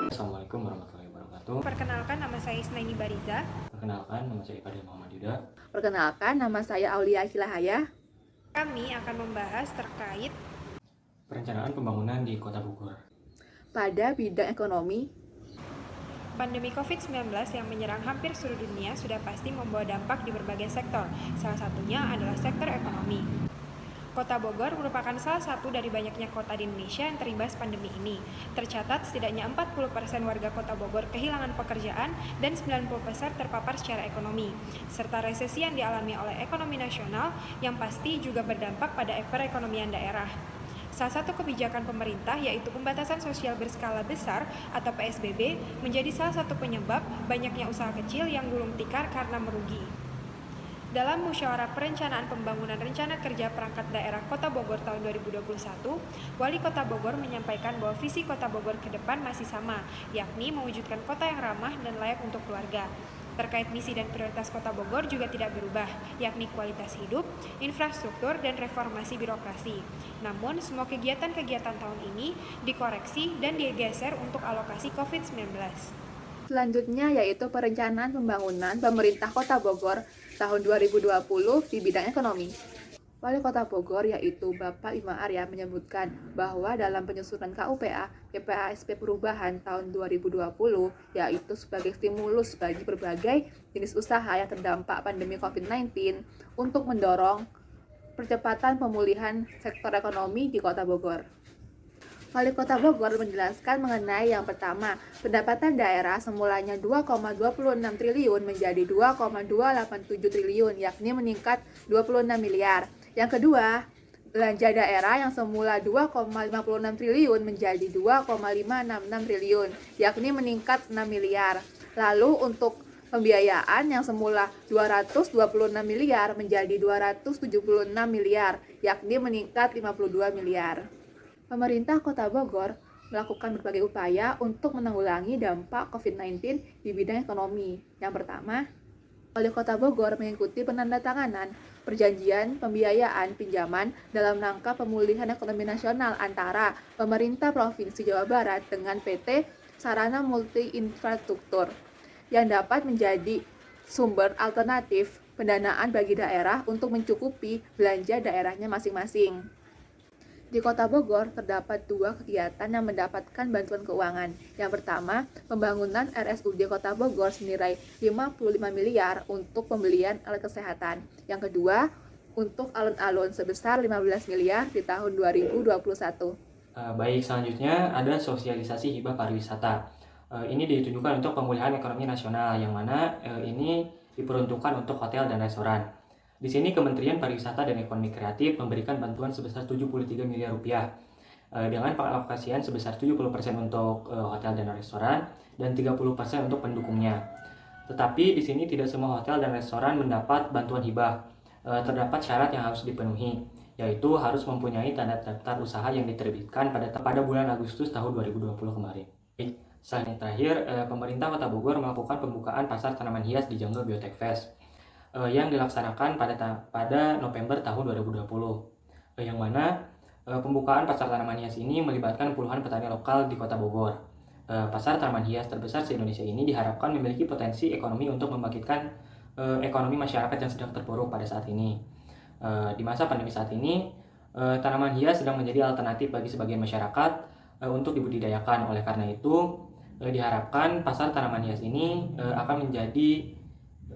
Assalamualaikum warahmatullahi wabarakatuh. Perkenalkan, nama saya Isnaini Bariza. Perkenalkan, nama saya Fadil Muhammad Yuda. Perkenalkan, nama saya Aulia Kilahaya. Kami akan membahas terkait Perencanaan pembangunan di Kota Bogor. Pada bidang ekonomi, pandemi COVID-19 yang menyerang hampir seluruh dunia sudah pasti membawa dampak di berbagai sektor. Salah satunya adalah sektor ekonomi. Kota Bogor merupakan salah satu dari banyaknya kota di Indonesia yang terimbas pandemi ini. Tercatat setidaknya 40% warga Kota Bogor kehilangan pekerjaan dan 90% terpapar secara ekonomi, serta resesi yang dialami oleh ekonomi nasional yang pasti juga berdampak pada perekonomian daerah. Salah satu kebijakan pemerintah yaitu pembatasan sosial berskala besar atau PSBB menjadi salah satu penyebab banyaknya usaha kecil yang gulung tikar karena merugi. Dalam Musyawarah Perencanaan Pembangunan Rencana Kerja Perangkat Daerah Kota Bogor tahun 2021, Wali Kota Bogor menyampaikan bahwa visi Kota Bogor ke depan masih sama, yakni mewujudkan kota yang ramah dan layak untuk keluarga. Terkait misi dan prioritas Kota Bogor juga tidak berubah, yakni kualitas hidup, infrastruktur, dan reformasi birokrasi. Namun, semua kegiatan-kegiatan tahun ini dikoreksi dan digeser untuk alokasi COVID-19. selanjutnya yaitu perencanaan pembangunan pemerintah Kota Bogor tahun 2020 di bidang ekonomi. Wali Kota Bogor yaitu Bapak Bima Arya menyebutkan bahwa dalam penyusunan KUPA, PPASP perubahan tahun 2020 yaitu sebagai stimulus bagi berbagai jenis usaha yang terdampak pandemi COVID-19 untuk mendorong percepatan pemulihan sektor ekonomi di Kota Bogor. Wali Kota Bogor menjelaskan mengenai yang pertama, pendapatan daerah semulanya 2,26 triliun menjadi 2,287 triliun, yakni meningkat 26 miliar. Yang kedua, belanja daerah yang semula 2,56 triliun menjadi 2,566 triliun, yakni meningkat 6 miliar. Lalu untuk pembiayaan yang semula 226 miliar menjadi 276 miliar, yakni meningkat 52 miliar. Pemerintah Kota Bogor melakukan berbagai upaya untuk menanggulangi dampak COVID-19 di bidang ekonomi. Yang pertama, Wali Kota Bogor mengikuti penandatanganan perjanjian pembiayaan pinjaman dalam rangka pemulihan ekonomi nasional antara pemerintah Provinsi Jawa Barat dengan PT Sarana Multi Infrastruktur yang dapat menjadi sumber alternatif pendanaan bagi daerah untuk mencukupi belanja daerahnya masing-masing. Di Kota Bogor terdapat dua kegiatan yang mendapatkan bantuan keuangan. Yang pertama, pembangunan RSUD Kota Bogor senilai 55 miliar untuk pembelian alat kesehatan. Yang kedua, untuk alun-alun sebesar 15 miliar di tahun 2021. Baik, selanjutnya ada sosialisasi hibah pariwisata. Ini ditujukan untuk pemulihan ekonomi nasional, yang mana ini diperuntukkan untuk hotel dan restoran. Di sini Kementerian Pariwisata dan Ekonomi Kreatif memberikan bantuan sebesar 73 miliar rupiah dengan pengalokasian sebesar 70% untuk hotel dan restoran dan 30% untuk pendukungnya. Tetapi di sini tidak semua hotel dan restoran mendapat bantuan hibah. Terdapat syarat yang harus dipenuhi, yaitu harus mempunyai tanda daftar usaha yang diterbitkan pada bulan Agustus tahun 2020 kemarin. Selain yang terakhir, pemerintah Kota Bogor melakukan pembukaan pasar tanaman hias di Jungle Biotech Fest yang dilaksanakan pada November tahun 2020, yang mana pembukaan pasar tanaman hias ini melibatkan puluhan petani lokal di Kota Bogor. Pasar tanaman hias terbesar di Indonesia ini diharapkan memiliki potensi ekonomi untuk membangkitkan ekonomi masyarakat yang sedang terpuruk pada saat ini. Di masa pandemi saat ini, tanaman hias sedang menjadi alternatif bagi sebagian masyarakat untuk dibudidayakan. Oleh karena itu, diharapkan pasar tanaman hias ini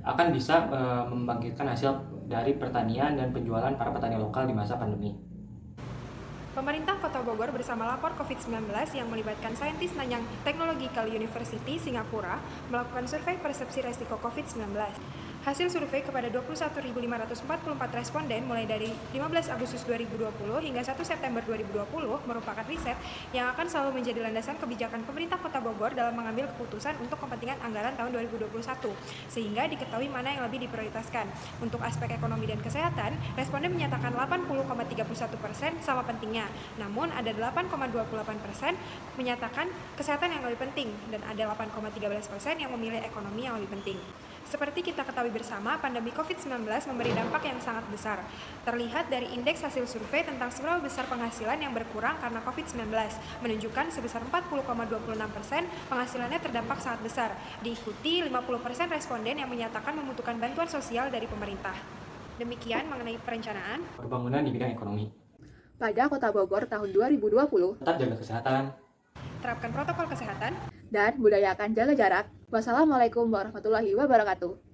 akan bisa membangkitkan hasil dari pertanian dan penjualan para petani lokal di masa pandemi. Pemerintah Kota Bogor bersama lapor COVID-19 yang melibatkan saintis Nanyang Technological University Singapura melakukan survei persepsi resiko COVID-19. Hasil survei kepada 21.544 responden mulai dari 15 Agustus 2020 hingga 1 September 2020 merupakan riset yang akan selalu menjadi landasan kebijakan pemerintah Kota Bogor dalam mengambil keputusan untuk kepentingan anggaran tahun 2021, sehingga diketahui mana yang lebih diprioritaskan. Untuk aspek ekonomi dan kesehatan, responden menyatakan 80,31% sama pentingnya, namun ada 8,28% menyatakan kesehatan yang lebih penting dan ada 8,13% yang memilih ekonomi yang lebih penting. Seperti kita ketahui bersama, pandemi COVID-19 memberi dampak yang sangat besar. Terlihat dari indeks hasil survei tentang seberapa besar penghasilan yang berkurang karena COVID-19, menunjukkan sebesar 40,26% penghasilannya terdampak sangat besar, diikuti 50% responden yang menyatakan membutuhkan bantuan sosial dari pemerintah. Demikian mengenai perencanaan Pembangunan di bidang ekonomi. Pada Kota Bogor tahun 2020, Tetap jaga kesehatan. terapkan protokol kesehatan. dan budayakan jaga jarak. Wassalamualaikum warahmatullahi wabarakatuh.